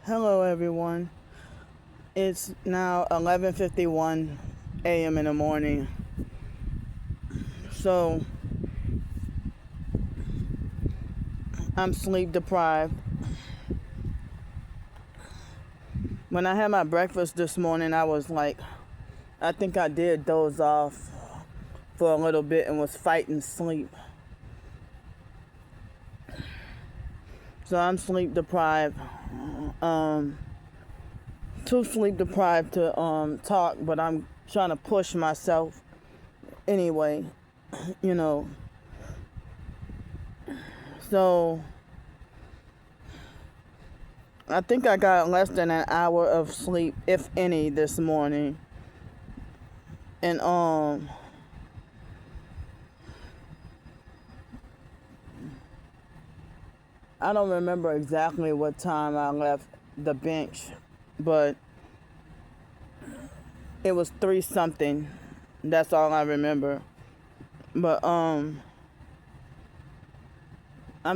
Hello everyone. It's now 11:51 a.m. in the morning. So I'm sleep deprived. When I had my breakfast this morning, I think I did doze off for a little bit and was fighting sleep. So I'm sleep deprived. Too sleep deprived to talk, but I'm trying to push myself anyway, you know. So I think I got less than an hour of sleep, if any, this morning. And I don't remember exactly what time I left the bench, but it was 3 something. That's all I remember. But I'm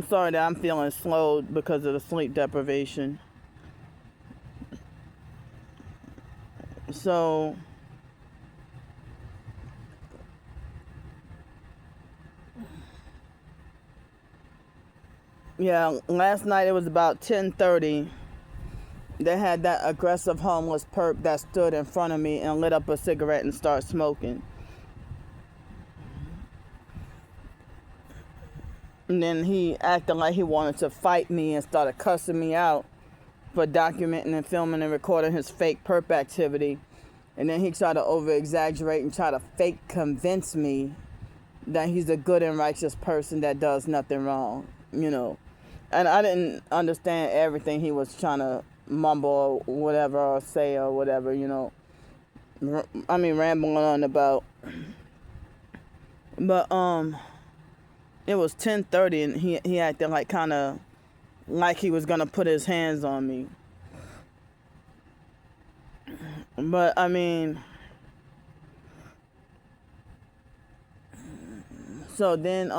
sorry that I'm feeling slowed because of the sleep deprivation. So yeah, last night it was about 10:30. They had that aggressive homeless perp that stood in front of me and lit up a cigarette and started smoking. And then he acted like he wanted to fight me and started cussing me out for documenting and filming and recording his fake perp activity. And then he tried to over-exaggerate and try to fake convince me that he's a good and righteous person that does nothing wrong, And I didn't understand everything he was trying to mumble or whatever or say or whatever, rambling on about. But it was 10:30 and he acted like kind of like he was gonna put his hands on me. But so then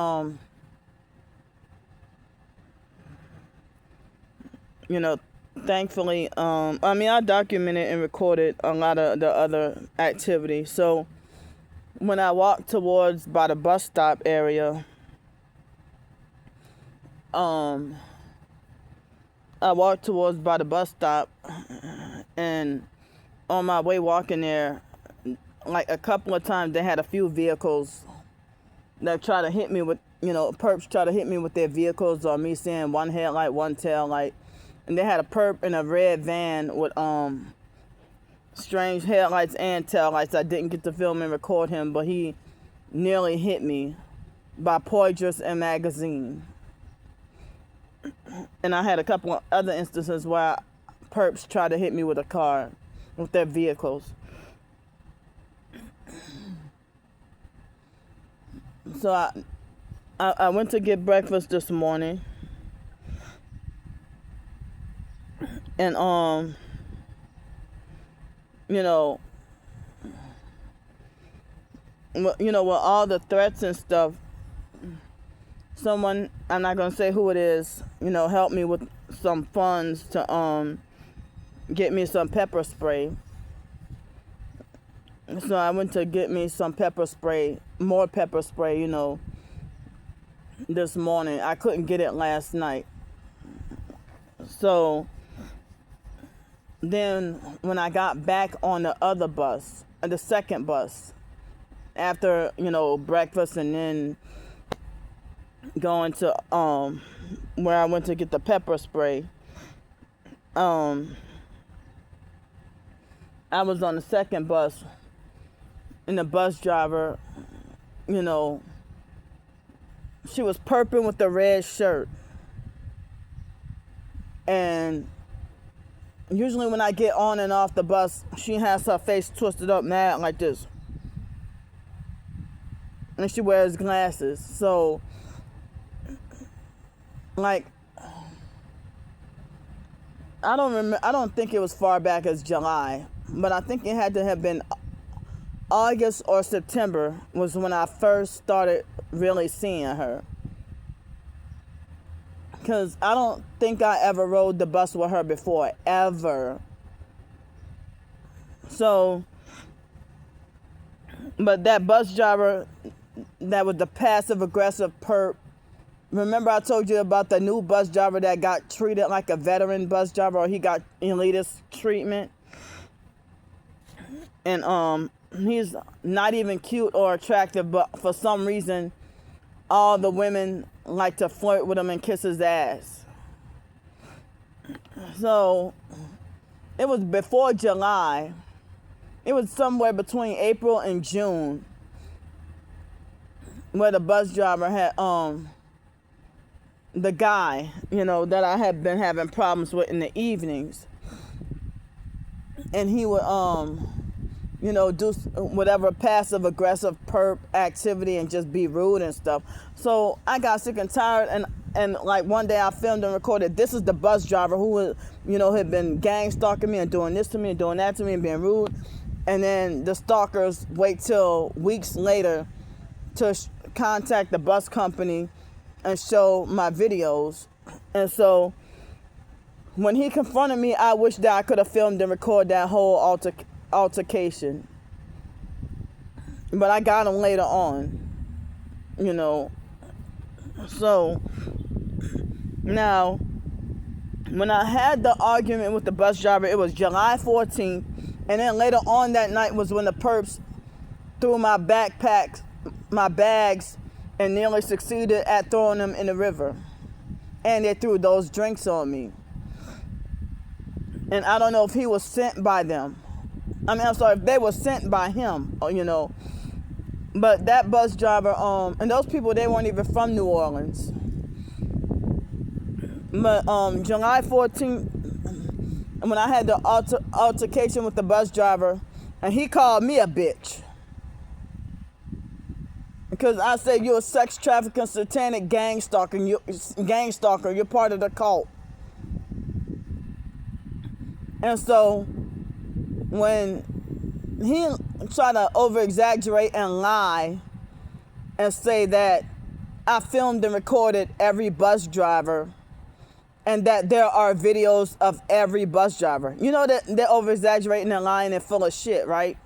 thankfully, I documented and recorded a lot of the other activity. So when I walked towards by the bus stop area, and on my way walking there, like a couple of times they had a few vehicles that try to hit me with, perps try to hit me with their vehicles or me seeing one headlight, one tail light. And they had a perp in a red van with strange headlights and tail lights. I didn't get to film and record him, but he nearly hit me by Poitras and Magazine. And I had a couple of other instances where perps tried to hit me with a car, with their vehicles. So I went to get breakfast this morning. And with all the threats and stuff, someone, I'm not gonna say who it is, helped me with some funds to get me some pepper spray. So I went to get me some pepper spray, more pepper spray, this morning. I couldn't get it last night. So then when I got back on the other bus, the second bus, after, breakfast and then going to where I went to get the pepper spray, I was on the second bus and the bus driver, she was perping with the red shirt. And usually when I get on and off the bus, she has her face twisted up mad like this. And she wears glasses. So, I don't think it was far back as July, but I think it had to have been August or September was when I first started really seeing her. Because I don't think I ever rode the bus with her before, ever. So, but that bus driver, that was the passive-aggressive perp. Remember I told you about the new bus driver that got treated like a veteran bus driver, or he got elitist treatment? And he's not even cute or attractive, but for some reason, all the women like to flirt with him and kiss his ass. So, it was before July. It was somewhere between April and June where the bus driver had, the guy, that I had been having problems with in the evenings. And he would, do whatever passive-aggressive perp activity and just be rude and stuff. So I got sick and tired, and like one day I filmed and recorded, this is the bus driver who, had been gang stalking me and doing this to me and doing that to me and being rude. And then the stalkers wait till weeks later to contact the bus company and show my videos. And so when he confronted me, I wish that I could have filmed and recorded that whole altercation. But I got him later on, So now, when I had the argument with the bus driver, it was July 14th. And then later on that night was when the perps threw my backpacks, my bags, and nearly succeeded at throwing them in the river. And they threw those drinks on me. And I don't know if he was sent by them. I'm sorry, if they were sent by him, But that bus driver, and those people, they weren't even from New Orleans. But July 14th, when I had the altercation with the bus driver, and he called me a bitch. Because I said, you're a sex trafficking, satanic gang stalker, you're part of the cult. And so, when he tried to over-exaggerate and lie and say that I filmed and recorded every bus driver and that there are videos of every bus driver. You know that they're over-exaggerating and lying and full of shit, right?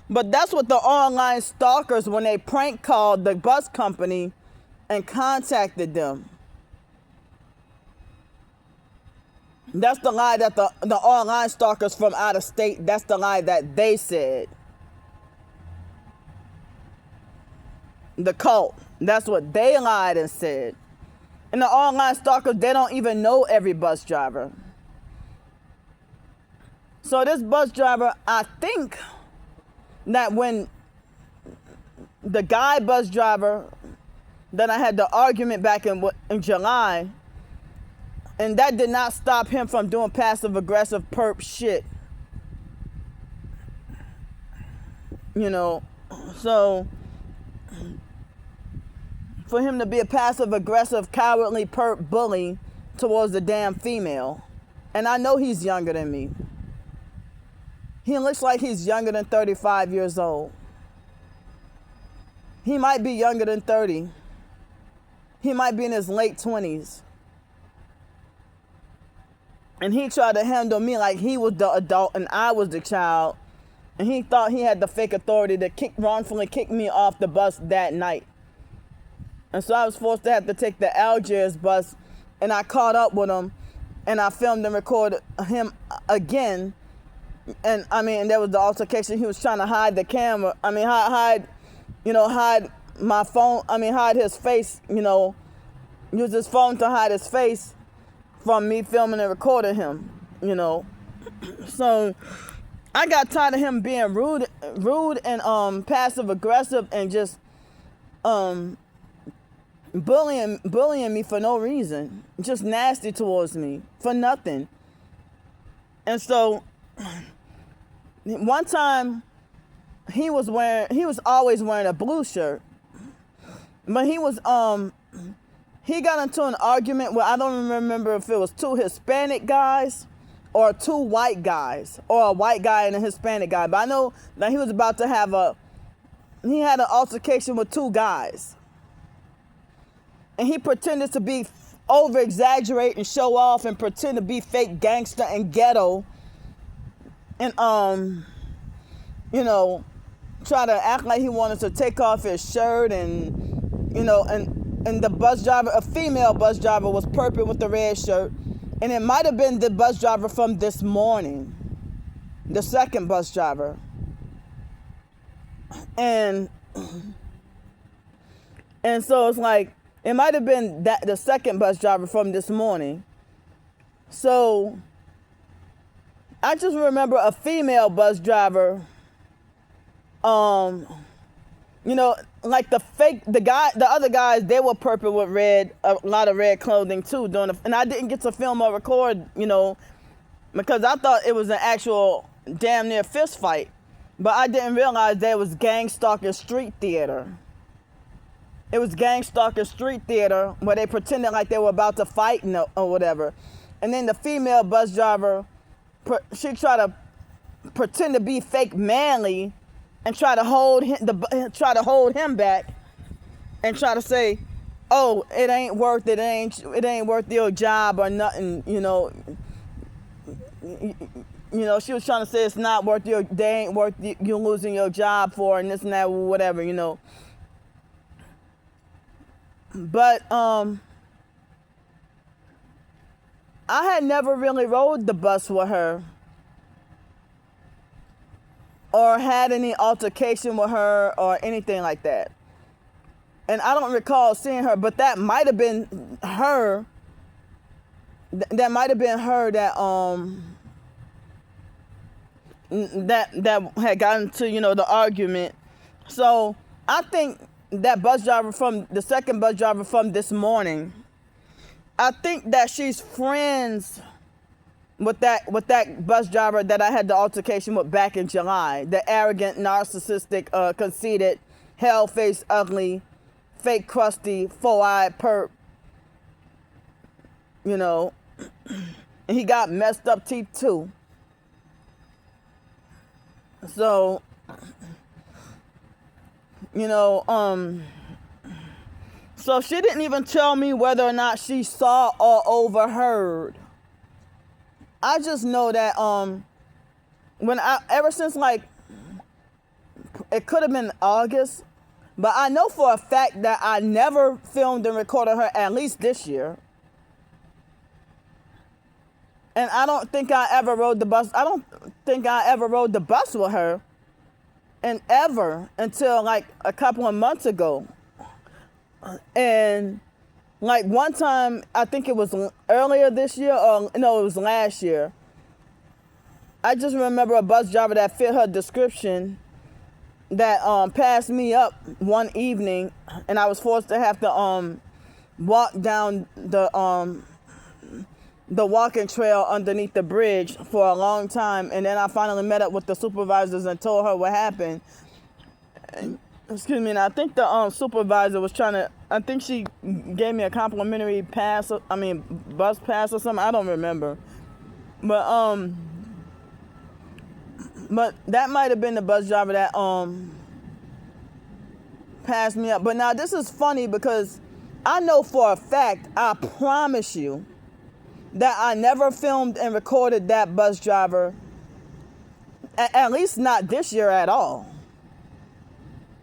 But that's what the online stalkers, when they prank called the bus company and contacted them. That's the lie that the online stalkers from out of state, that's the lie that they said. The cult, that's what they lied and said. And the online stalkers, they don't even know every bus driver. So this bus driver, I think that when the guy bus driver that I had the argument back in July, and that did not stop him from doing passive-aggressive perp shit. So for him to be a passive-aggressive, cowardly perp bully towards a damn female. And I know he's younger than me. He looks like he's younger than 35 years old. He might be younger than 30. He might be in his late 20s. And he tried to handle me like he was the adult and I was the child. And he thought he had the fake authority to wrongfully kick me off the bus that night. And so I was forced to have to take the Algiers bus, and I caught up with him, and I filmed and recorded him again. And there was the altercation. He was trying to hide the camera. Hide my phone. Hide his face, use his phone to hide his face from me filming and recording him, So I got tired of him being rude and passive aggressive and just bullying me for no reason, just nasty towards me for nothing. And so one time he was always wearing a blue shirt, but he got into an argument where I don't remember if it was two Hispanic guys or two white guys, or a white guy and a Hispanic guy. But I know that he was about to he had an altercation with two guys. and he pretended to be over exaggerate and show off and pretend to be fake gangster and ghetto, and try to act like he wanted to take off his shirt, and and the bus driver, a female bus driver, was perping with the red shirt, and it might have been the bus driver from this morning, the second bus driver, and so it's like it might have been that the second bus driver from this morning. So I just remember a female bus driver, like the other guys, they were perping with a lot of red clothing too, and I didn't get to film or record, because I thought it was an actual damn near fist fight, but I didn't realize there was gang stalking street theater. It was gang stalking street theater where they pretended like they were about to fight or whatever. And then the female bus driver, she tried to pretend to be fake manly and try to hold him back and try to say, "Oh, it ain't worth it. It ain't worth your job or nothing." She was trying to say it's not worth they ain't worth you losing your job for, and this and that, whatever, But I had never really rode the bus with her or had any altercation with her or anything like that. And I don't recall seeing her, but that might have been her. That might have been her that that had gotten to the argument. So I think that the second bus driver from this morning, I think that she's friends with that bus driver that I had the altercation with back in July. The arrogant, narcissistic, conceited, hell-faced, ugly, fake, crusty, four-eyed perp. And he got messed up teeth too. So, so she didn't even tell me whether or not she saw or overheard. I just know that ever since it could have been August, but I know for a fact that I never filmed and recorded her at least this year. And I don't think I ever rode the bus. I don't think I ever rode the bus with her until a couple of months ago. And one time, I think it was earlier this year, or no, it was last year. I just remember a bus driver that fit her description that passed me up one evening, and I was forced to have to walk down the walking trail underneath the bridge for a long time, and then I finally met up with the supervisors and told her what happened. And I think the supervisor was I think she gave me a complimentary bus pass or something. I don't remember. But that might have been the bus driver that passed me up. But now this is funny because I know for a fact, I promise you, that I never filmed and recorded that bus driver, at least not this year at all.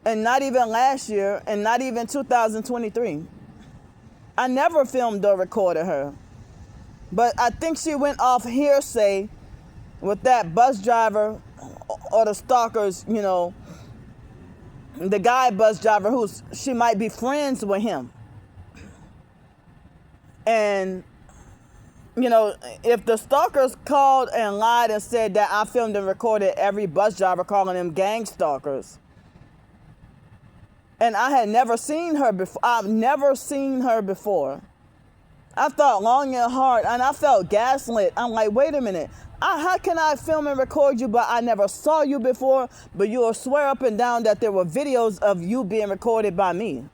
And not even last year, and not even 2023. I never filmed or recorded her. But I think she went off hearsay with that bus driver or the stalkers, the guy bus driver she might be friends with him. And if the stalkers called and lied and said that I filmed and recorded every bus driver calling them gang stalkers, and I had never seen her before, I've never seen her before. I thought long and hard, and I felt gaslit. I'm like, wait a minute. How can I film and record you, but I never saw you before, but you'll swear up and down that there were videos of you being recorded by me?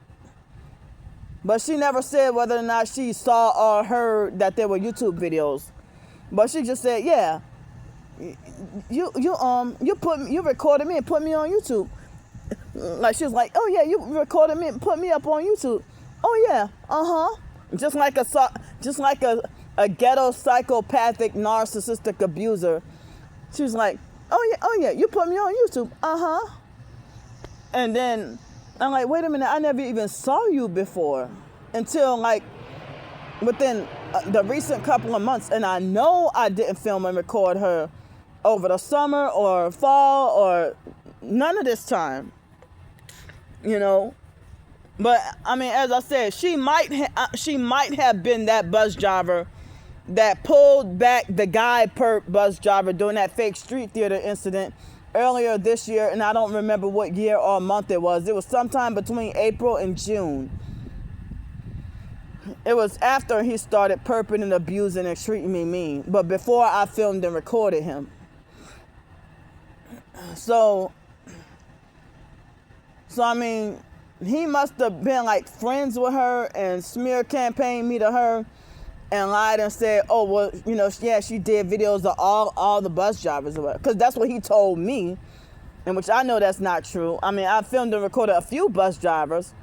But she never said whether or not she saw or heard that there were YouTube videos. But she just said, yeah, you recorded me and put me on YouTube. Like she was like, oh yeah, you recorded me and put me up on YouTube. oh yeah, just like a ghetto psychopathic narcissistic abuser. She was like, oh yeah, you put me on YouTube, and then I'm like, wait a minute, I never even saw you before until like within the recent couple of months, and I know I didn't film and record her over the summer or fall or none of this time, you know. But I mean, as I said, she might have been that bus driver that pulled back the guy perp bus driver during that fake street theater incident earlier this year, and I don't remember what year or month it was. It was sometime between April and June. It was after he started perping and abusing and treating me mean, but before I filmed and recorded him. So I mean, he must have been like friends with her and smear campaigned me to her and lied and said, oh, well, you know, yeah, she did videos of all the bus drivers, because that's what he told me, and which I know that's not true. I mean, I filmed and recorded a few bus drivers,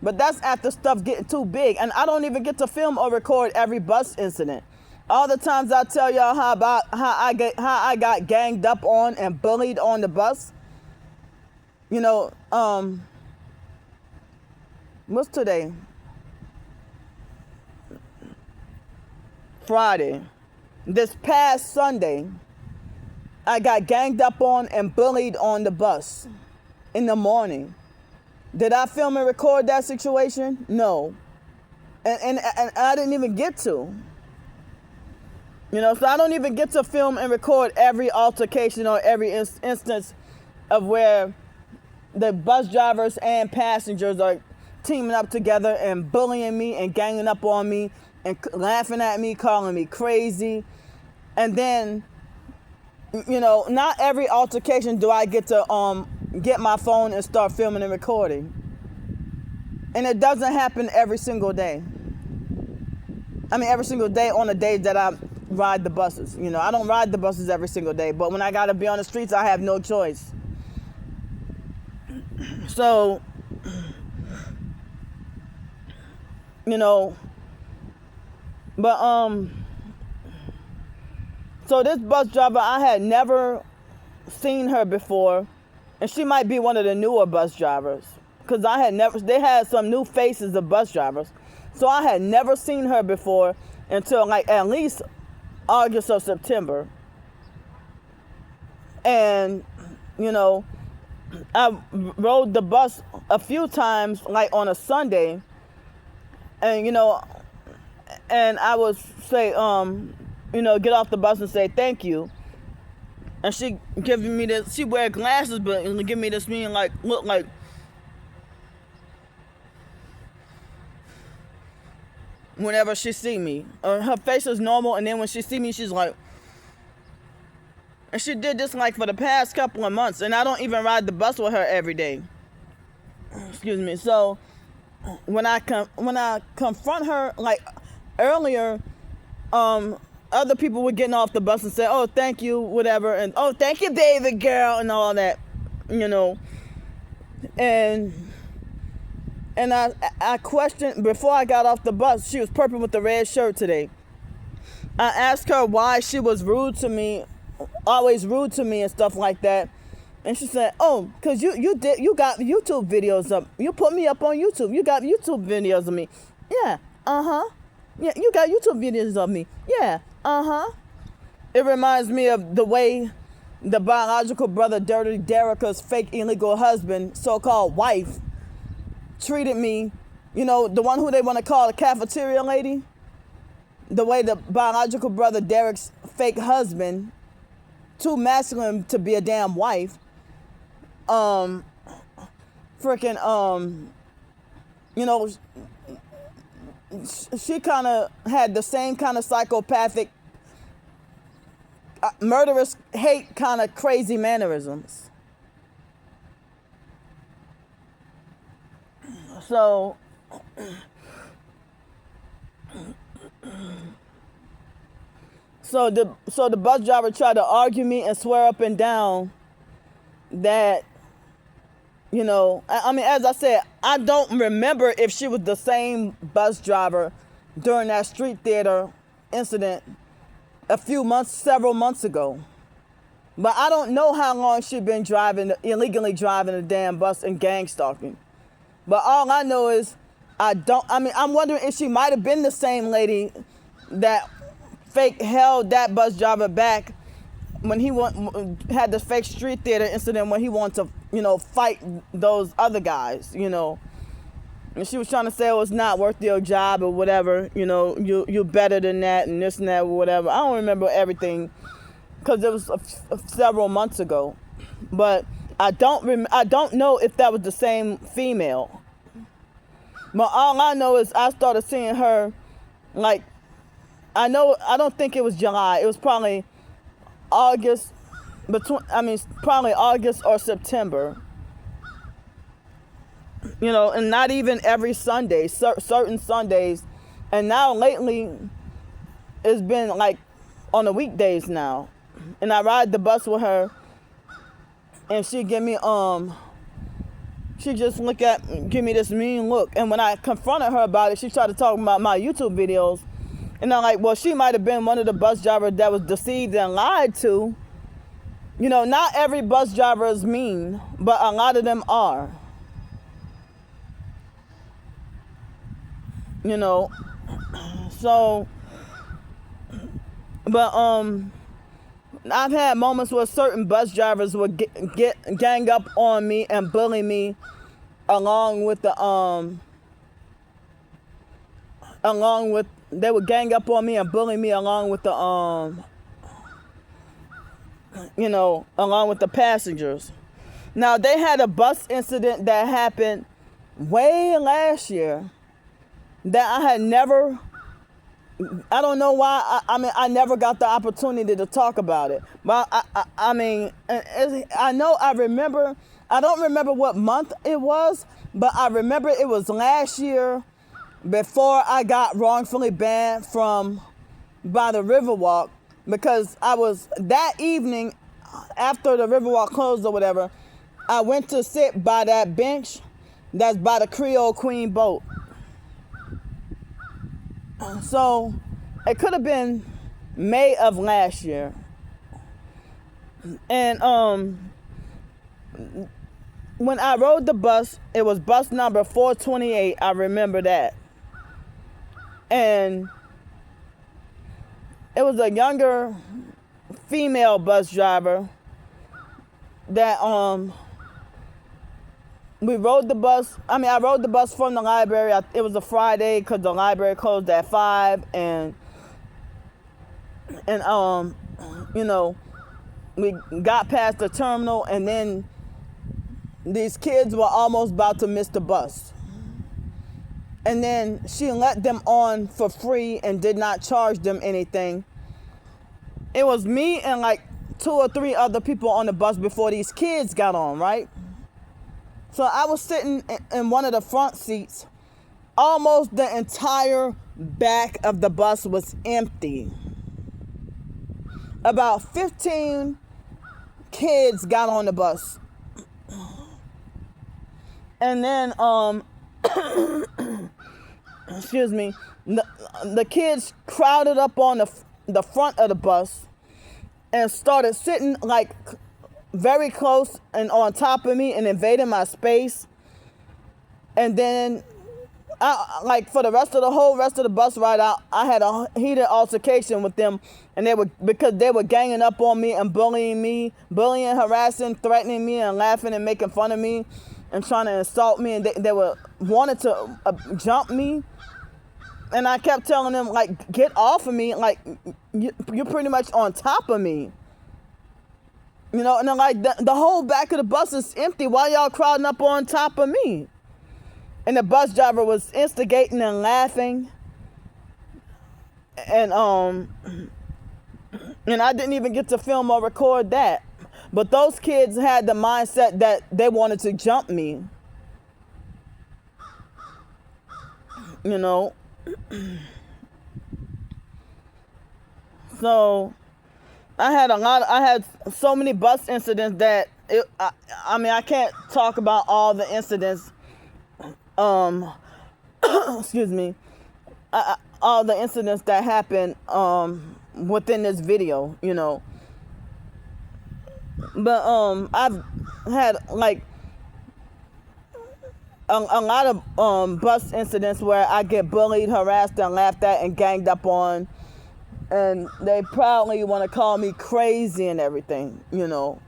but that's after stuff getting too big, and I don't even get to film or record every bus incident. All the times I tell y'all how I got ganged up on and bullied on the bus, you know, what's today? Friday. This past Sunday, I got ganged up on and bullied on the bus in the morning. Did I film and record that situation? No. And I didn't even get to. You know, so I don't even get to film and record every altercation or every instance of where the bus drivers and passengers are teaming up together and bullying me and ganging up on me and laughing at me, calling me crazy. And then, you know, not every altercation do I get to get my phone and start filming and recording. And it doesn't happen every single day. I mean, every single day on the days that I ride the buses. You know, I don't ride the buses every single day, but when I gotta be on the streets, I have no choice. So, you know, but so this bus driver, I had never seen her before, and she might be one of the newer bus drivers, because they had some new faces of bus drivers, so I had never seen her before until like at least August or September. And, you know, I rode the bus a few times, like on a Sunday, and, you know, and I would say, you know, get off the bus and say thank you. And she giving me this, she wear glasses, but give me this mean, like, look like, whenever she see me. Her face is normal, and then when she see me, she's like, and she did this like for the past couple of months, and I don't even ride the bus with her every day. Excuse me. So when I confront her, like earlier, other people were getting off the bus and say, oh, thank you, whatever, and oh, thank you, David girl, and all that, you know. And I questioned, before I got off the bus, she was perping with the red shirt today. I asked her why she was rude to me, always rude to me and stuff like that. And she said, oh, because you got YouTube videos up. You put me up on YouTube. You got YouTube videos of me. Yeah, yeah, you got YouTube videos of me. Yeah, It reminds me of the way the biological brother, Dirty Derica's fake illegal husband, so-called wife, treated me. You know, the one who they want to call a cafeteria lady. The way the biological brother, Derek's fake husband, too masculine to be a damn wife, you know, she kind of had the same kind of psychopathic, murderous, hate kind of crazy mannerisms. So the bus driver tried to argue me and swear up and down that You know, I mean, as I said, I don't remember if she was the same bus driver during that street theater incident several months ago. But I don't know how long she'd been illegally driving a damn bus and gang stalking. But all I know is I'm wondering if she might have been the same lady that fake held that bus driver back when he had the fake street theater incident when he wanted to, fight those other guys, And she was trying to say it was not worth your job or whatever, you're better than that and this and that or whatever. I don't remember everything because it was several months ago. But I don't know if that was the same female. But all I know is I started seeing her, like, I don't think it was July. It was probably August, probably August or September. And not even every Sunday, certain Sundays. And now lately, it's been like on the weekdays now. And I ride the bus with her, and she give me, she just give me this mean look. And when I confronted her about it, she tried to talk about my YouTube videos. And I'm like, well, she might have been one of the bus drivers that was deceived and lied to. Not every bus driver is mean, but a lot of them are. So, but I've had moments where certain bus drivers would gang up on me and bully me they would gang up on me and bully me along with the along with the passengers. Now, they had a bus incident that happened way last year that I don't know why, I never got the opportunity to talk about it. But I don't remember what month it was, but I remember it was last year before I got wrongfully banned by the Riverwalk, because I was, that evening after the Riverwalk closed or whatever, I went to sit by that bench that's by the Creole Queen boat. So it could have been May of last year. And when I rode the bus, it was bus number 428. I remember that. And it was a younger female bus driver that we rode the bus. I rode the bus from the library. It was a Friday because the library closed at 5, and we got past the terminal, and then these kids were almost about to miss the bus. And then she let them on for free and did not charge them anything. It was me and like 2 or 3 other people on the bus before these kids got on, right? So I was sitting in one of the front seats. Almost the entire back of the bus was empty. About 15 kids got on the bus. And then, excuse me, the kids crowded up on the front of the bus and started sitting like very close and on top of me and invading my space. And then for the rest of the bus ride out, I had a heated altercation with them, and because they were ganging up on me and bullying, harassing, threatening me, and laughing and making fun of me and trying to insult me, and they wanted to jump me. And I kept telling them, like, get off of me, like, you're pretty much on top of me. And then, like, the whole back of the bus is empty. Why y'all crowding up on top of me? And the bus driver was instigating and laughing. And I didn't even get to film or record that. But those kids had the mindset that they wanted to jump me. So I had so many bus incidents that I mean, I can't talk about all the incidents. Excuse me. All the incidents that happened within this video, you know. But I've had like a lot of bus incidents where I get bullied, harassed, and laughed at and ganged up on, and they proudly want to call me crazy and everything, you know.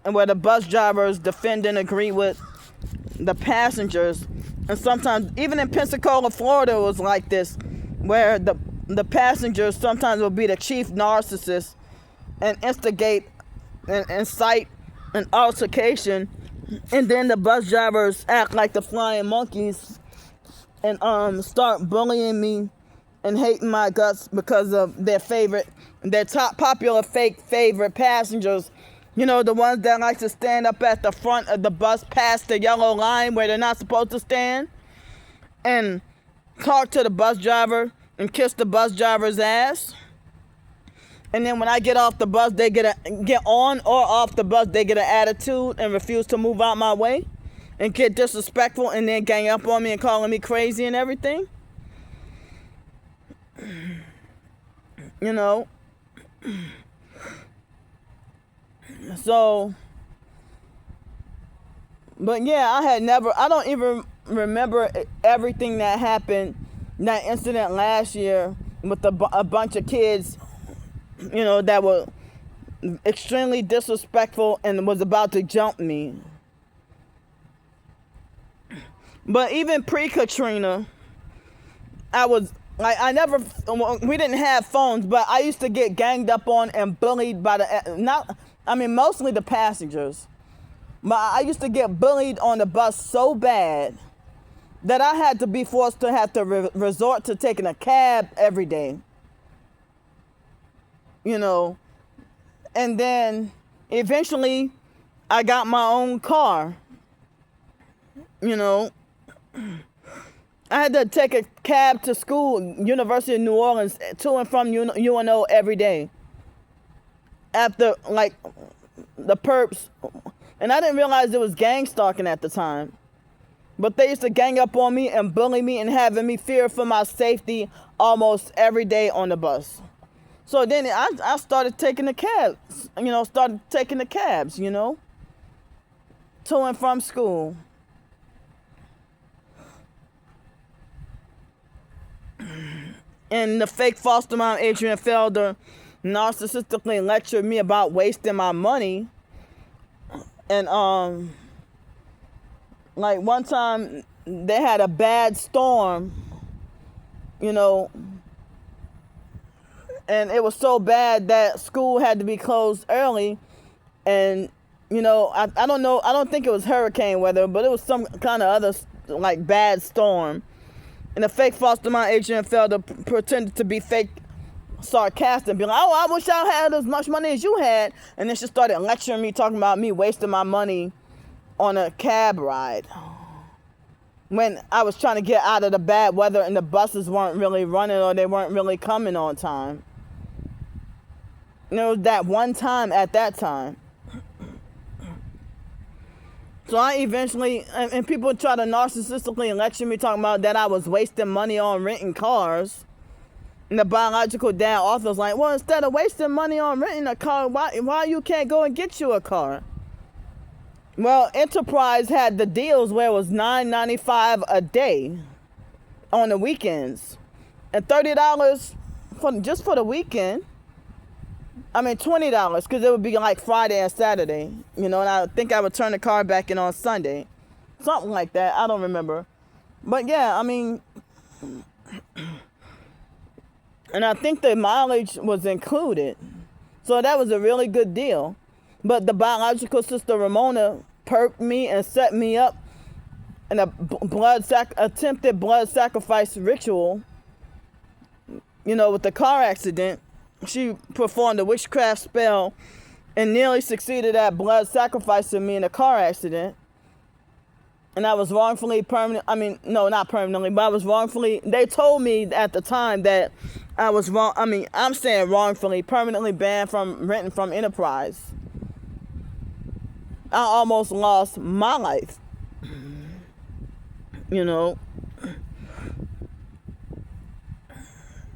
And where the bus drivers defend and agree with the passengers. And sometimes, even in Pensacola, Florida, it was like this, where the passengers sometimes will be the chief narcissist and instigate and incite an altercation, and then the bus drivers act like the flying monkeys and start bullying me and hating my guts because of their top popular fake favorite passengers. You know, the ones that like to stand up at the front of the bus past the yellow line where they're not supposed to stand and talk to the bus driver and kiss the bus driver's ass. And then when I get off the bus, they get on or off the bus, they get an attitude and refuse to move out my way and get disrespectful and then gang up on me and calling me crazy and everything. You know. So, but yeah, I don't even remember everything that happened, that incident last year with a bunch of kids, you know, that were extremely disrespectful and was about to jump me. But even pre-Katrina, we didn't have phones, but I used to get ganged up on and bullied by mostly the passengers. But I used to get bullied on the bus so bad that I had to be forced to have to resort to taking a cab every day. You know, and then eventually I got my own car. You know, I had to take a cab to school, University of New Orleans, to and from UNO every day. After, like, the perps, and I didn't realize it was gang stalking at the time, but they used to gang up on me and bully me and having me fear for my safety almost every day on the bus. So then I started taking the cabs, you know, to and from school. And the fake foster mom, Adrian Felder, narcissistically lectured me about wasting my money. And like one time they had a bad storm, you know, and it was so bad that school had to be closed early. And you know, I don't know, I don't think it was hurricane weather, but it was some kind of other like bad storm. And the fake foster mom, Adrian Felder, pretended to be fake sarcastic and be like, oh, I wish I had as much money as you had. And then she started lecturing me, talking about me wasting my money on a cab ride when I was trying to get out of the bad weather and the buses weren't really running or they weren't really coming on time. And it was that one time at that time. So I eventually, and people try to narcissistically lecture me, talking about that I was wasting money on renting cars. And the biological dad author was like, well, instead of wasting money on renting a car, why you can't go and get you a car? Well, Enterprise had the deals where it was $9.95 a day on the weekends. And $30 just for the weekend. I mean, $20, because it would be like Friday and Saturday, you know, and I think I would turn the car back in on Sunday. Something like that. I don't remember. But yeah, I mean, and I think the mileage was included. So that was a really good deal. But the biological sister Ramona perked me and set me up in a attempted blood sacrifice ritual, you know, with the car accident. She performed a witchcraft spell and nearly succeeded at blood sacrificing me in a car accident. And I was wrongfully not permanently, but I was wrongfully, they told me at the time that I was wrong. I mean, I'm saying wrongfully, permanently banned from renting from Enterprise. I almost lost my life. You know.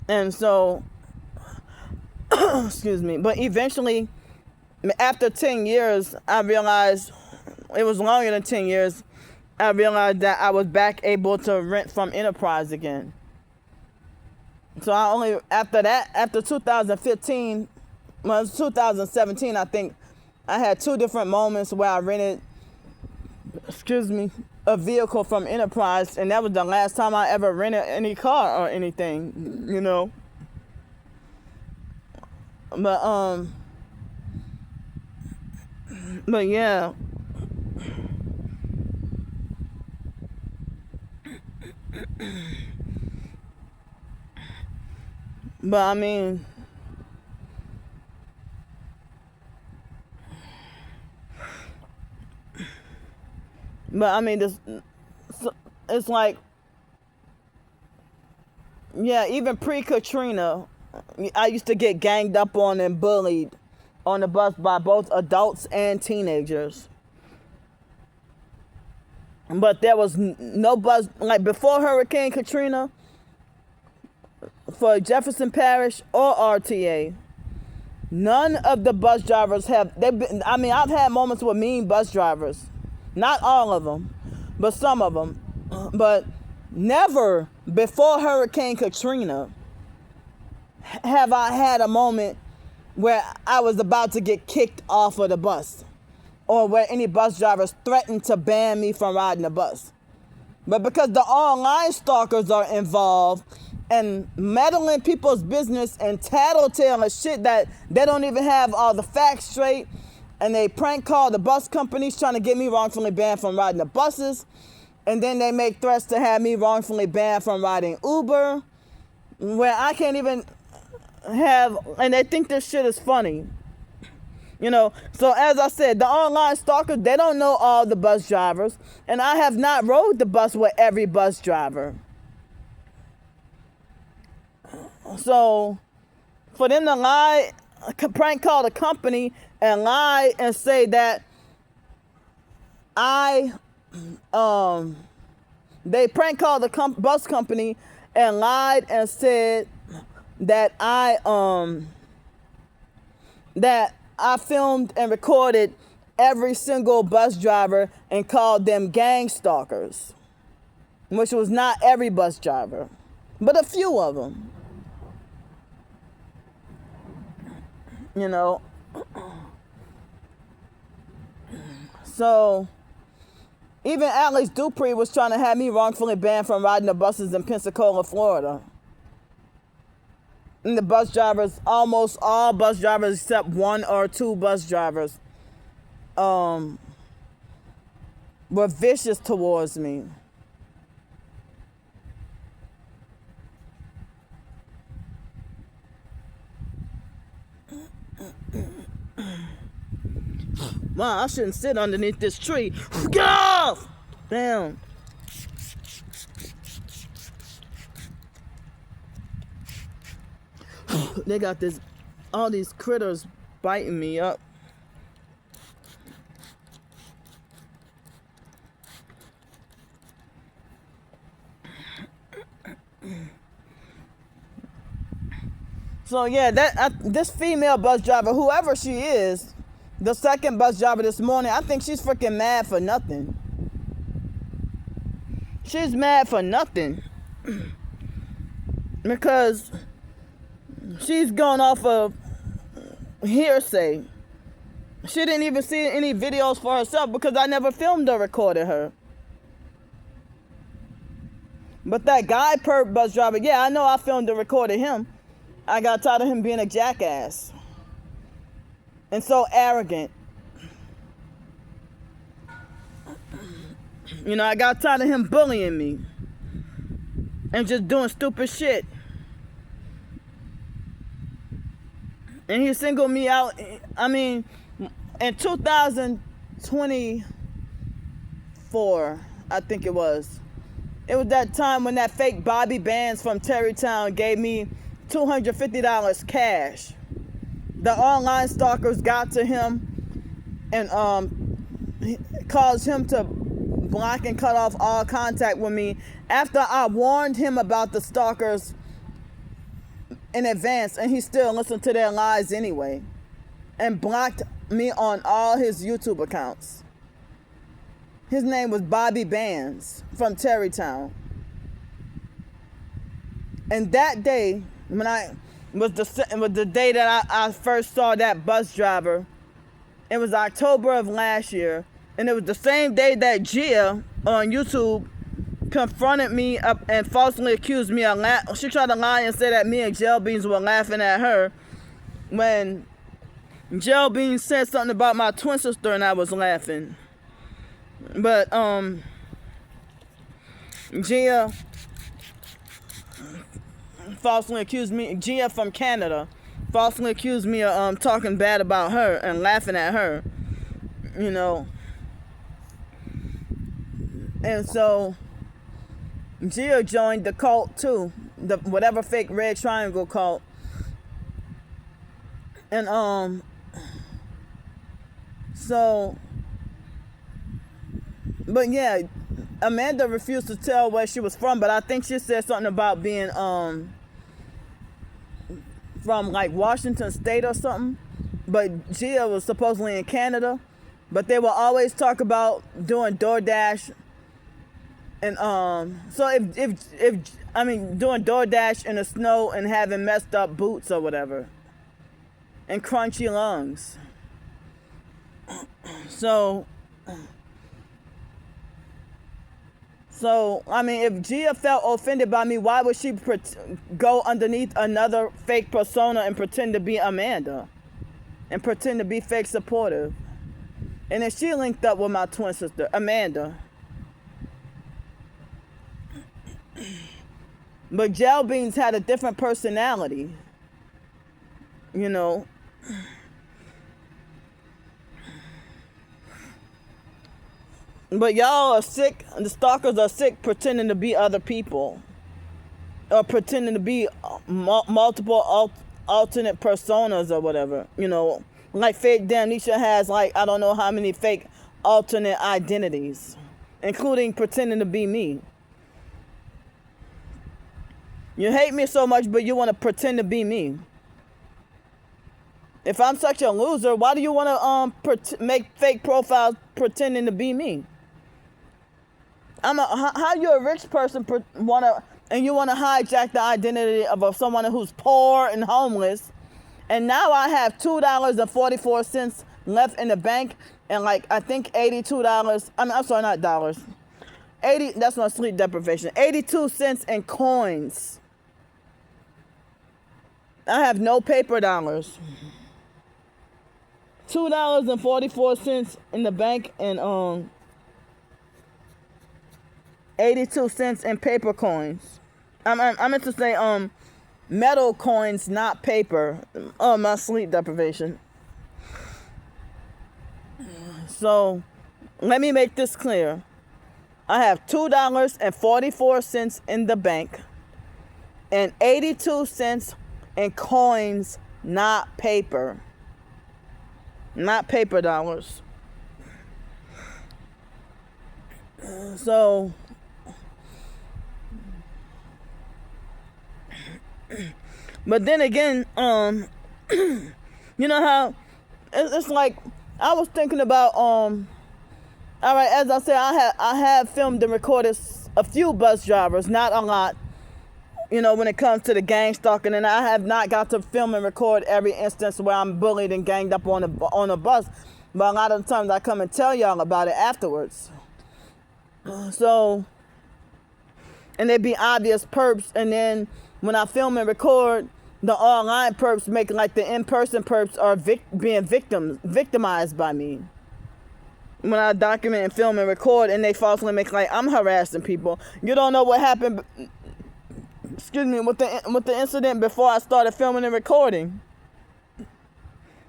And so, excuse me, but eventually, after 10 years, I realized, it was longer than 10 years, I realized that I was back able to rent from Enterprise again. So I only, after that, after 2015, well, it was 2017, I think, I had 2 different moments where I rented, a vehicle from Enterprise, and that was the last time I ever rented any car or anything, you know. But yeah. But I mean, this, it's like, yeah, even pre-Katrina, I used to get ganged up on and bullied on the bus by both adults and teenagers. But there was no bus, like before Hurricane Katrina, for Jefferson Parish or RTA, none of the bus drivers I've had moments with mean bus drivers. Not all of them, but some of them. But never before Hurricane Katrina have I had a moment where I was about to get kicked off of the bus, or where any bus drivers threatened to ban me from riding the bus. But because the online stalkers are involved and meddling people's business and tattletailing shit that they don't even have all the facts straight, and they prank call the bus companies trying to get me wrongfully banned from riding the buses, and then they make threats to have me wrongfully banned from riding Uber, where I can't even and they think this shit is funny. You know, so as I said, the online stalkers, they don't know all the bus drivers, and I have not rode the bus with every bus driver. So for them to lie, prank call the company and lie and say that they prank called the bus company and lied and said that I filmed and recorded every single bus driver and called them gang stalkers, which was not every bus driver, but a few of them. You know, so even Alex Dupree was trying to have me wrongfully banned from riding the buses in Pensacola, Florida. And the bus drivers, almost all bus drivers except 1 or 2 bus drivers, were vicious towards me. Wow, I shouldn't sit underneath this tree. Get off! Damn. They got all these critters biting me up. So yeah, this female bus driver, whoever she is, the second bus driver this morning, I think she's freaking mad for nothing. She's mad for nothing. Because she's going off of hearsay. She didn't even see any videos for herself because I never filmed or recorded her. But that guy bus driver, yeah, I know I filmed and recorded him. I got tired of him being a jackass and so arrogant. You know, I got tired of him bullying me and just doing stupid shit. And he singled me out. I mean, in 2024, I think it was that time when that fake Bobby Bands from Terrytown gave me $250 cash. The online stalkers got to him and caused him to block and cut off all contact with me after I warned him about the stalkers in advance, and he still listened to their lies anyway and blocked me on all his YouTube accounts. His name was Bobby Bands from Terrytown. And that day, when I was the day that I first saw that bus driver, it was October of last year, and it was the same day that Gia on YouTube confronted me up and falsely accused me of she tried to lie and say that me and Gel Beans were laughing at her when Gel Beans said something about my twin sister and I was laughing. But Gia falsely accused me, Gia from Canada, falsely accused me of talking bad about her and laughing at her, you know. And so Gia joined the cult too, the whatever fake red triangle cult. And but yeah, Amanda refused to tell where she was from, but I think she said something about being from like Washington State or something. But Gia was supposedly in Canada, but they will always talk about doing DoorDash. And so if I mean doing DoorDash in the snow and having messed up boots or whatever and crunchy lungs. So I mean, if Gia felt offended by me, why would she go underneath another fake persona and pretend to be Amanda and pretend to be fake supportive? And then she linked up with my twin sister Amanda. But Gel Beans had a different personality, you know. But y'all are sick, the stalkers are sick pretending to be other people. Or pretending to be multiple alternate personas or whatever, you know. Like fake Damnesia has like, I don't know how many fake alternate identities, including pretending to be me. You hate me so much, but you want to pretend to be me. If I'm such a loser, why do you want to make fake profiles pretending to be me? How you a rich person and you want to hijack the identity of someone who's poor and homeless, and now I have $2.44 left in the bank, and like I think $82. I'm sorry, not dollars. 80. That's my sleep deprivation. 82 cents in coins. I have no paper dollars. $2.44 in the bank and 82 cents in paper coins. I meant to say metal coins, not paper. Oh, my sleep deprivation. So let me make this clear. I have $2.44 in the bank and 82 cents in coins, not paper. Not paper dollars. So but then again, you know how it's like I was thinking about all right, as I said, I have filmed and recorded a few bus drivers, not a lot, you know, when it comes to the gang stalking, and I have not got to film and record every instance where I'm bullied and ganged up on a bus, but a lot of the times I come and tell y'all about it afterwards. So, and they be obvious perps, and then when I film and record, the online perps make like the in-person perps are being victimized by me. When I document and film and record, and they falsely make like I'm harassing people. You don't know what happened. Excuse me, with the incident before I started filming and recording.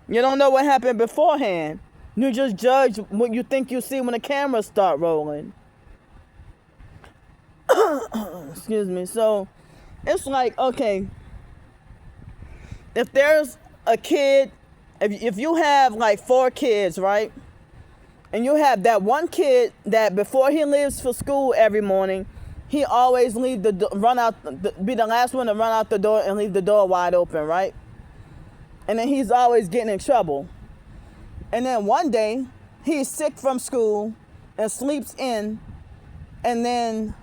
You don't know what happened beforehand. You just judge what you think you see when the cameras start rolling. Excuse me. So it's like, okay, if there's a kid, if you have like 4 kids, right? And you have that one kid that before he leaves for school every morning, he always be the last one to run out the door and leave the door wide open, right? And then he's always getting in trouble. And then one day, he's sick from school and sleeps in, and then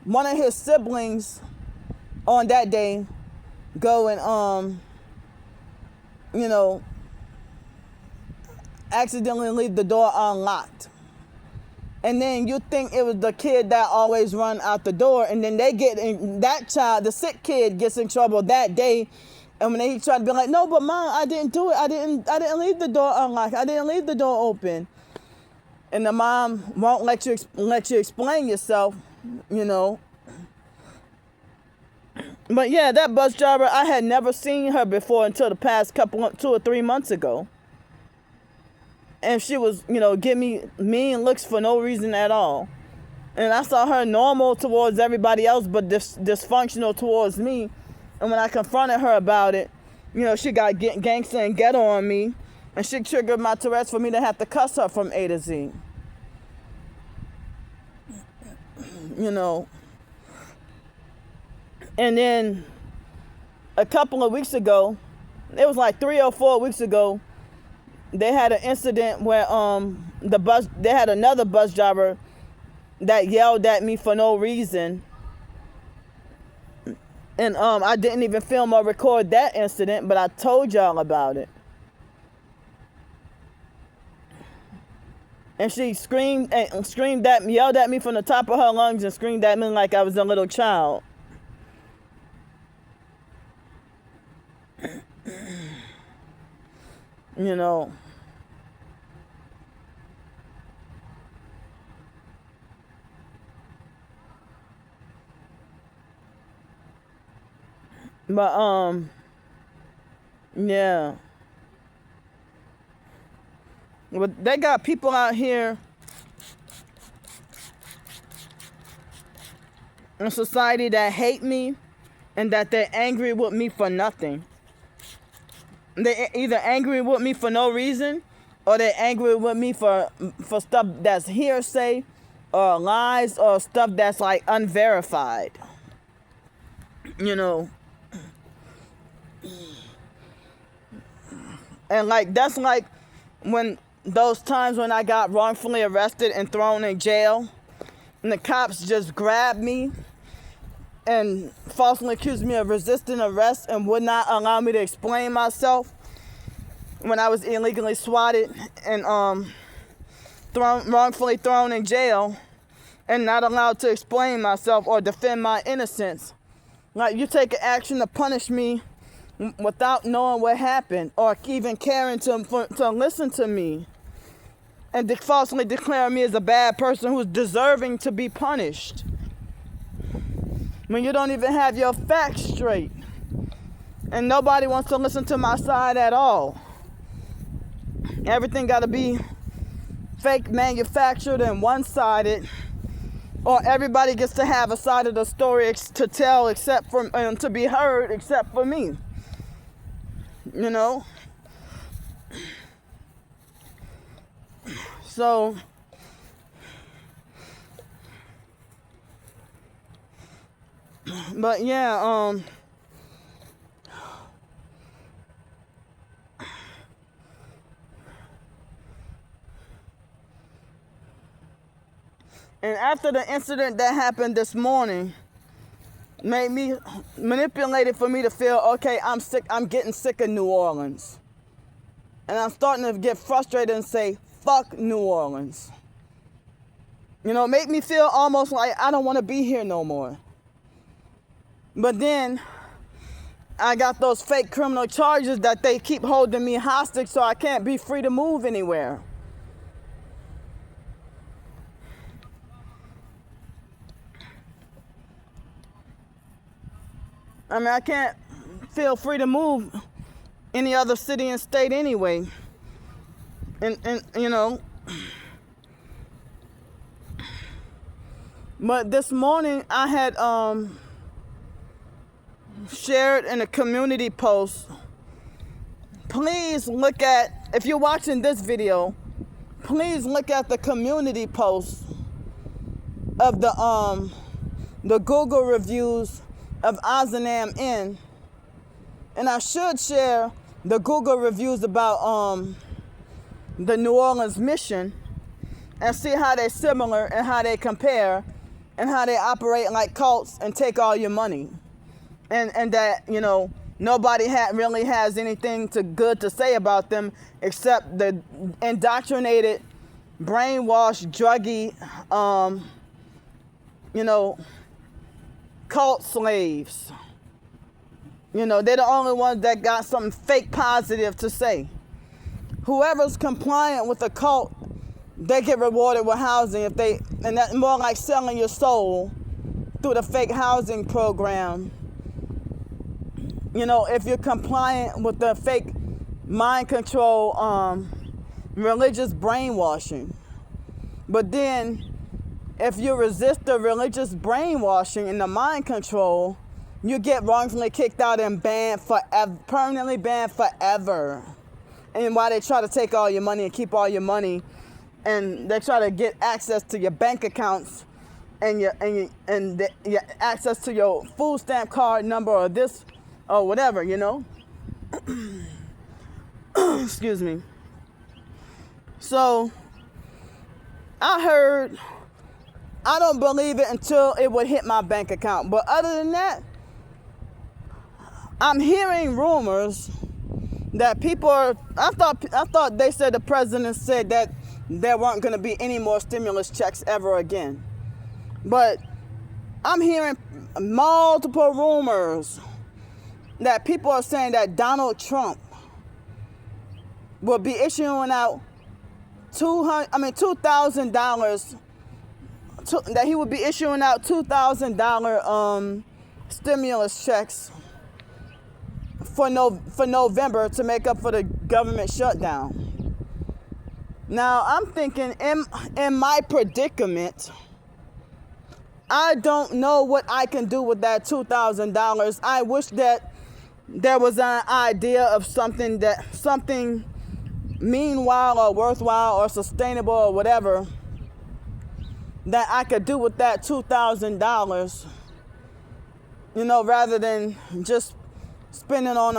one of his siblings on that day go and accidentally leave the door unlocked. And then you think it was the kid that always run out the door, and then that child, the sick kid, gets in trouble that day. And when they try to be like, no, but Mom, I didn't do it. I didn't leave the door unlocked. I didn't leave the door open. And the mom won't let you explain yourself, But yeah, that bus driver, I had never seen her before until the past 2 or 3 months ago. And she was, give me mean looks for no reason at all. And I saw her normal towards everybody else, but dysfunctional towards me. And when I confronted her about it, she got gangster and ghetto on me. And she triggered my Tourette's for me to have to cuss her from A to Z. And then a couple of weeks ago, it was like 3 or 4 weeks ago, they had an incident where they had another bus driver that yelled at me for no reason. And I didn't even film or record that incident, but I told y'all about it. And she yelled at me from the top of her lungs and screamed at me like I was a little child. But yeah. But they got people out here in society that hate me and that they're angry with me for nothing. They're either angry with me for no reason, or they're angry with me for stuff that's hearsay or lies or stuff that's like unverified. And like that's like when those times when I got wrongfully arrested and thrown in jail, and the cops just grabbed me and falsely accused me of resisting arrest and would not allow me to explain myself when I was illegally swatted and wrongfully thrown in jail and not allowed to explain myself or defend my innocence. Like, you take action to punish me without knowing what happened or even caring to listen to me, and falsely declare me as a bad person who's deserving to be punished when you don't even have your facts straight and nobody wants to listen to my side at all. Everything got to be fake, manufactured, and one-sided, or everybody gets to have a side of the story to tell except for to be heard except for me. So but yeah, and after the incident that happened this morning made me manipulated for me to feel, okay, I'm sick, I'm getting sick of New Orleans. And I'm starting to get frustrated and say, fuck New Orleans. Make me feel almost like I don't want to be here no more. But then I got those fake criminal charges that they keep holding me hostage, so I can't be free to move anywhere. I mean, I can't feel free to move any other city and state anyway. And but this morning I had shared in a community post please look at, if you're watching this video, please look at the community post of the Google reviews of Ozanam Inn. And I should share the Google reviews about the New Orleans Mission and see how they're similar and how they compare and how they operate like cults and take all your money. And that, you know, nobody really has anything good to say about them except the indoctrinated, brainwashed, druggy, you know, cult slaves. You know, they're the only ones that got something fake positive to say. Whoever's compliant with the cult, they get rewarded with housing and that's more like selling your soul through the fake housing program. You know, if you're compliant with the fake mind control, religious brainwashing. But then, if you resist the religious brainwashing and the mind control, you get wrongfully kicked out and banned forever, permanently banned forever. And while they try to take all your money and keep all your money, and they try to get access to your bank accounts and your access to your food stamp card number or this or whatever, you know. Excuse me. So I don't believe it until it would hit my bank account. But other than that, I'm hearing rumors that people are, I thought they said the president said that there weren't going to be any more stimulus checks ever again. But I'm hearing multiple rumors that people are saying that Donald Trump will be issuing out $2,000, that he would be issuing out $2,000 stimulus checks for November to make up for the government shutdown. Now, I'm thinking, in my predicament, I don't know what I can do with that $2,000. I wish that there was an idea of something meanwhile or worthwhile or sustainable or whatever that I could do with that $2,000, you know, rather than just spending on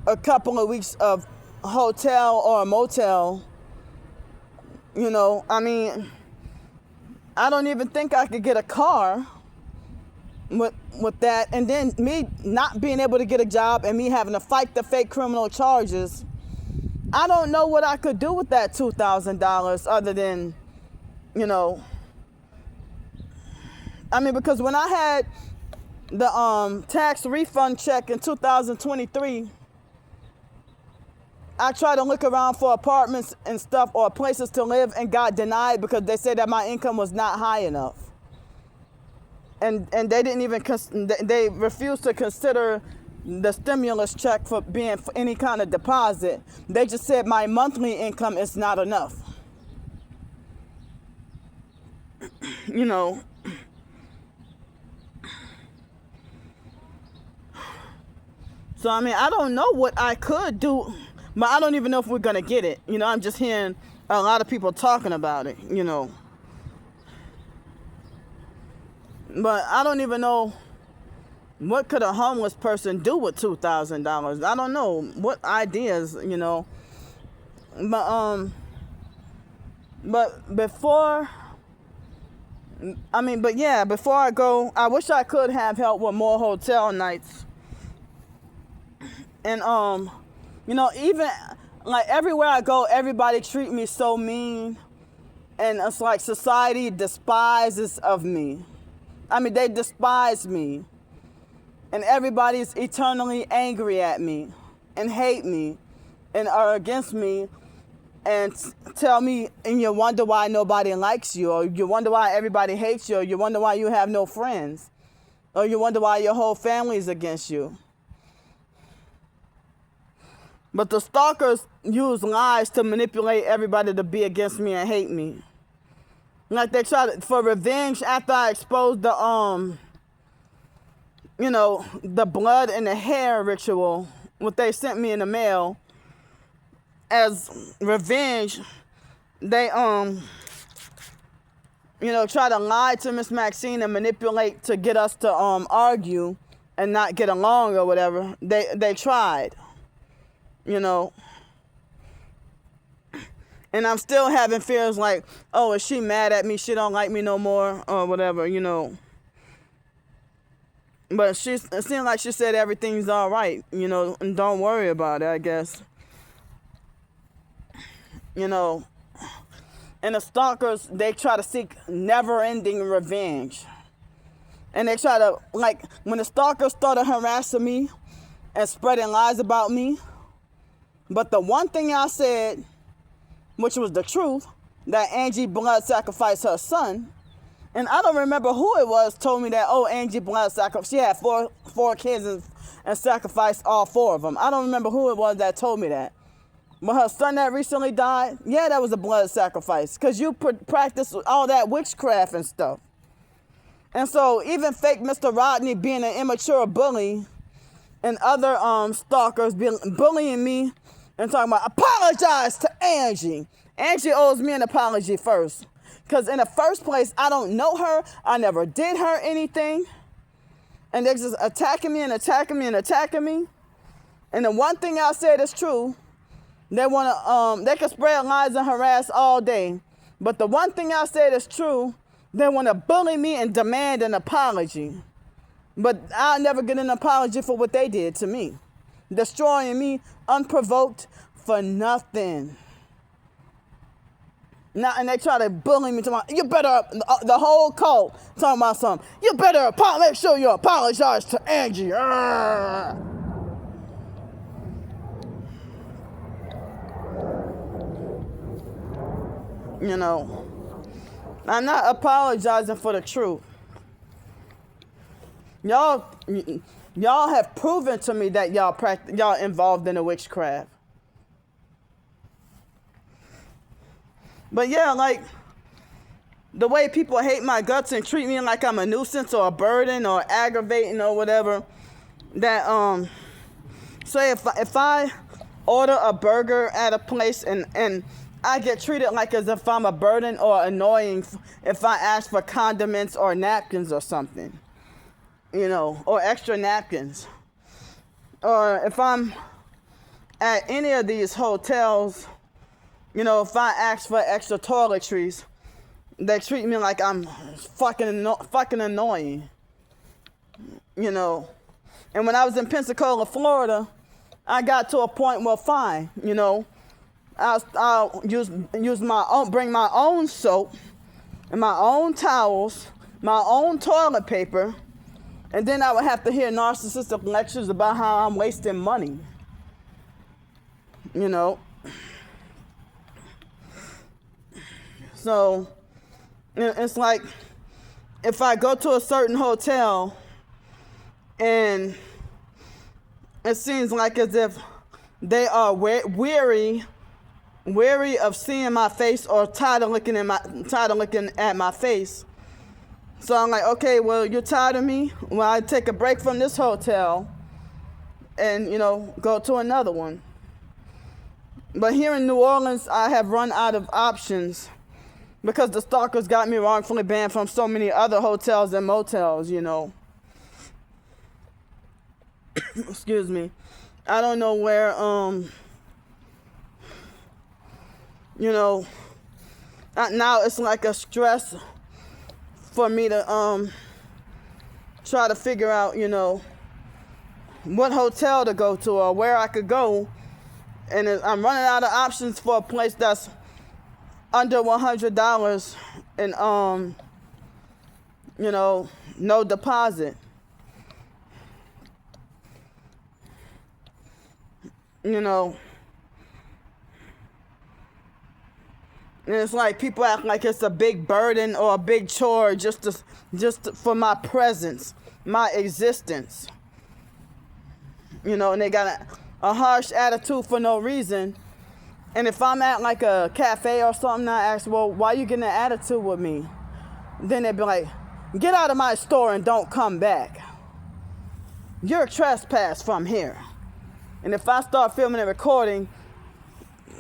a couple of weeks of hotel or a motel. You know, I mean, I don't even think I could get a car with that, and then me not being able to get a job and me having to fight the fake criminal charges. I don't know what I could do with that $2,000 other than, you know, I mean, because when I had the tax refund check in 2023, I tried to look around for apartments and stuff or places to live and got denied because they said that my income was not high enough. And they didn't even, they refused to consider the stimulus check for being for any kind of deposit. They just said my monthly income is not enough. You know. So, I mean, I don't know what I could do, but I don't even know if we're going to get it. You know, I'm just hearing a lot of people talking about it, you know. But I don't even know what could a homeless person do with $2,000. I don't know what ideas, you know. But before I go, I wish I could have help with more hotel nights. And, you know, even, like, everywhere I go, everybody treat me so mean. And it's like society despises of me. I mean, they despise me. And everybody's eternally angry at me and hate me and are against me and tell me, and you wonder why nobody likes you, or you wonder why everybody hates you, or you wonder why you have no friends, or you wonder why your whole family is against you. But the stalkers use lies to manipulate everybody to be against me and hate me. Like they try to, for revenge after I exposed the, you know, the blood and the hair ritual what they sent me in the mail as revenge. They try to lie to Miss Maxine and manipulate to get us to argue and not get along or whatever. They tried, and I'm still having fears like, oh, is she mad at me? She don't like me no more or whatever, But it seemed like she said everything's all right, and don't worry about it, I guess. And the stalkers, they try to seek never-ending revenge. And they try to, when the stalkers started harassing me and spreading lies about me, but the one thing I said, which was the truth, that Angie Blood sacrificed her son, and I don't remember who it was told me that, oh, Angie Blood sacrificed, she had four kids and sacrificed all 4 of them. I don't remember who it was that told me that. But her son that recently died, yeah, that was a blood sacrifice. Because you practice all that witchcraft and stuff. And so even fake Mr. Rodney being an immature bully and other stalkers bullying me and talking about, apologize to Angie. Angie owes me an apology first. Because in the first place, I don't know her. I never did her anything. And they're just attacking me and attacking me and attacking me. And the one thing I said is true. They want to, they can spread lies and harass all day. But the one thing I said is true. They want to bully me and demand an apology. But I'll never get an apology for what they did to me. Destroying me unprovoked for nothing. Now, and they try to bully me. You better, the whole cult talking about something. You better make sure you apologize to Angie. I'm not apologizing for the truth. Y'all have proven to me that y'all involved in the witchcraft. But yeah, the way people hate my guts and treat me like I'm a nuisance or a burden or aggravating or whatever. That say if I order a burger at a place and I get treated like as if I'm a burden or annoying if I ask for condiments or napkins or something, or extra napkins. Or if I'm at any of these hotels, if I ask for extra toiletries, they treat me like I'm fucking annoying, And when I was in Pensacola, Florida, I got to a point where fine, I'll bring my own soap and my own towels, my own toilet paper, and then I would have to hear narcissistic lectures about how I'm wasting money. So it's like if I go to a certain hotel and it seems like as if they are weary of seeing my face or tired of looking at my face. So I'm like, okay, well, you're tired of me? Well, I take a break from this hotel and, go to another one. But here in New Orleans, I have run out of options because the stalkers got me wrongfully banned from so many other hotels and motels, Excuse me. I don't know where, now it's like a stress for me to try to figure out, what hotel to go to or where I could go. And I'm running out of options for a place that's under $100 and, no deposit. And it's like people act like it's a big burden or a big chore just for my presence, my existence. And they got a harsh attitude for no reason. And if I'm at like a cafe or something, I ask, well, why you getting an attitude with me? Then they'd be like, get out of my store and don't come back. You're a trespass from here. And if I start filming and recording,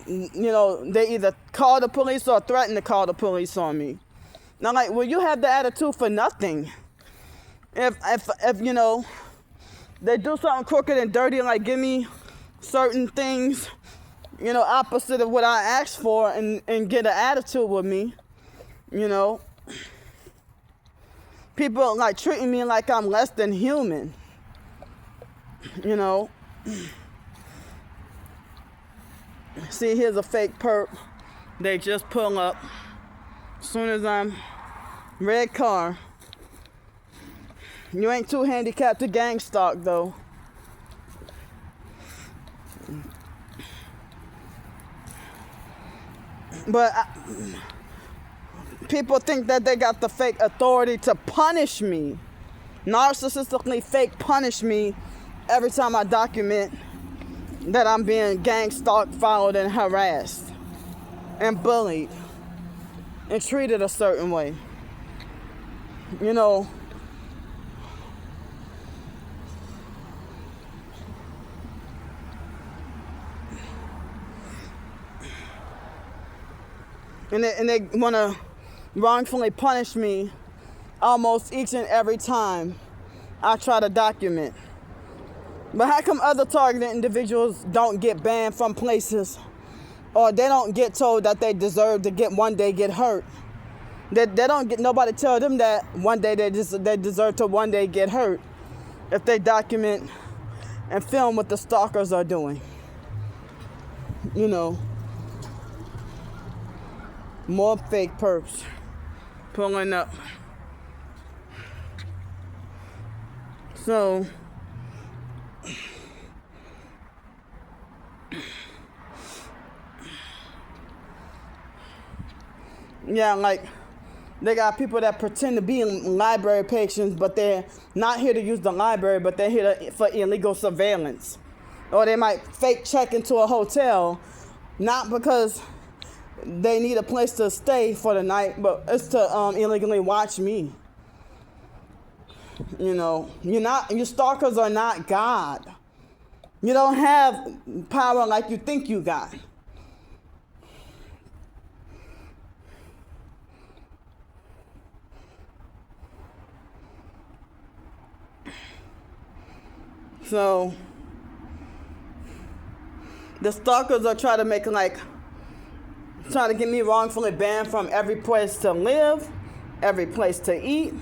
they either call the police or threaten to call the police on me. And I'm like, well, you have the attitude for nothing. If they do something crooked and dirty, like give me certain things, opposite of what I asked for, and get an attitude with me, people like treating me like I'm less than human, See, here's a fake perp. They just pull up. As soon as I'm red car. You ain't too handicapped to gang stalk though. But people think that they got the fake authority to punish me. Narcissistically fake punish me every time I document that I'm being gang stalked, followed, and harassed, and bullied, and treated a certain way. And they want to wrongfully punish me almost each and every time I try to document. But how come other targeted individuals don't get banned from places, or they don't get told that they deserve to one day get hurt? They don't get, nobody tell them that one day they deserve to one day get hurt if they document and film what the stalkers are doing. More fake perps pulling up. So yeah, like they got people that pretend to be library patrons, but they're not here to use the library, but they're here for illegal surveillance. Or they might fake check into a hotel, not because they need a place to stay for the night, but it's to illegally watch me. Your stalkers are not God. You don't have power like you think you got. So the stalkers are trying to get me wrongfully banned from every place to live, every place to eat,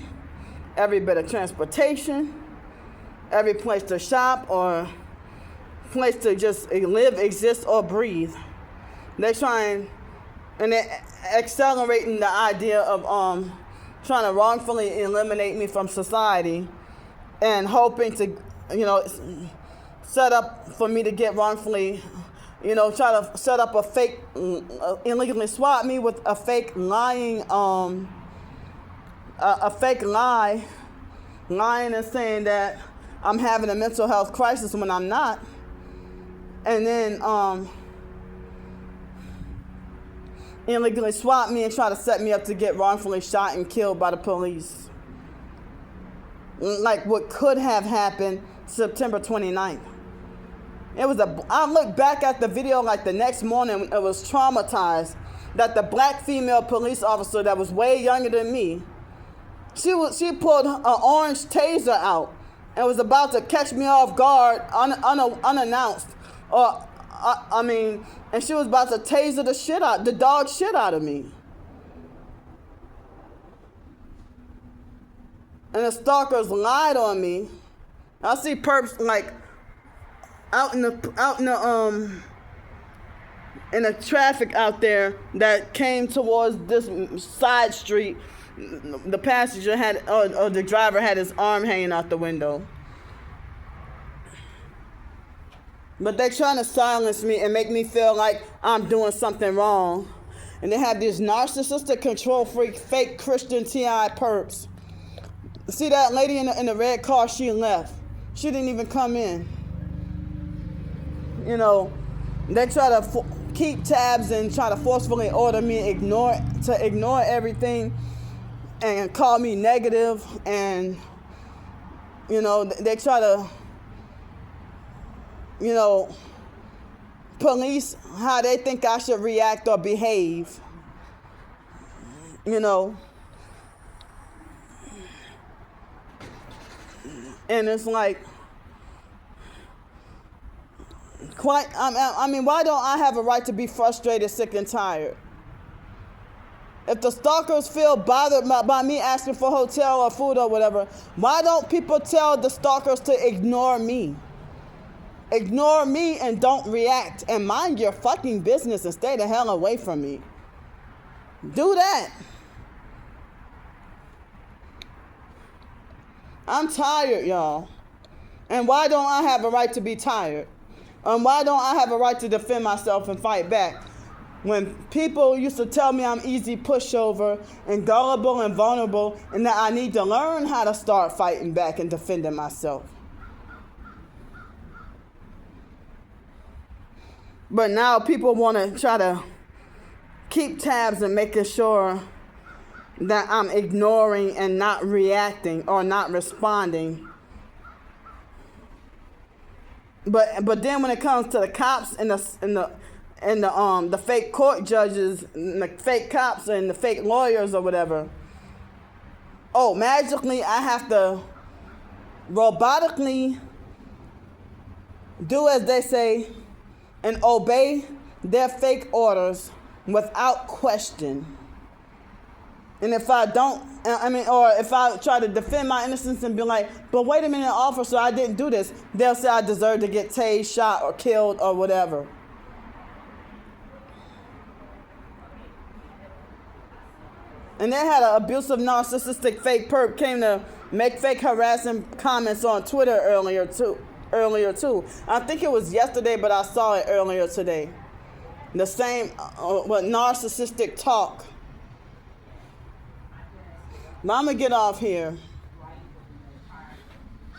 every bit of transportation, every place to shop, or place to just live, exist, or breathe. They're trying, and they're accelerating the idea of trying to wrongfully eliminate me from society, and hoping to, set up for me to get wrongfully, try to set up a fake, illegally swap me with a fake lying, a fake lie, lying and saying that I'm having a mental health crisis when I'm not. And then illegally swap me and try to set me up to get wrongfully shot and killed by the police. Like what could have happened September 29th. I look back at the video like the next morning, it was traumatized that the black female police officer that was way younger than me, she pulled an orange taser out and was about to catch me off guard unannounced. And she was about to taser the dog shit out of me. And the stalkers lied on me. I see perps like out in the traffic out there that came towards this side street. The passenger or the driver had his arm hanging out the window. But they're trying to silence me and make me feel like I'm doing something wrong. And they have these narcissistic, control freak, fake Christian TI perps. See that lady in the red car, she left. She didn't even come in. They try to keep tabs and try to forcefully order me to ignore everything and call me negative, and they try to you know, police how they think I should react or behave, you know. And it's like, I mean, why don't I have a right to be frustrated, sick, and tired? If the stalkers feel bothered by me asking for hotel or food or whatever, why don't people tell the stalkers to ignore me? Ignore me and don't react. And mind your fucking business and stay the hell away from me. Do that. I'm tired, y'all. And why don't I have a right to be tired? And why don't I have a right to defend myself and fight back? When people used to tell me I'm easy pushover and gullible and vulnerable and that I need to learn how to start fighting back and defending myself. But now people want to try to keep tabs and making sure that I'm ignoring and not reacting or not responding. But then when it comes to the cops and the fake court judges, and the fake cops and the fake lawyers or whatever, oh, magically I have to robotically do as they say and obey their fake orders without question. And if I don't, or if I try to defend my innocence and be like, but wait a minute, officer, I didn't do this, they'll say I deserve to get tased, shot, or killed, or whatever. And they had an abusive, narcissistic fake perp came to make fake harassing comments on Twitter earlier too. I think it was yesterday, but I saw it earlier today. The same, narcissistic talk. But I'm going to get off here.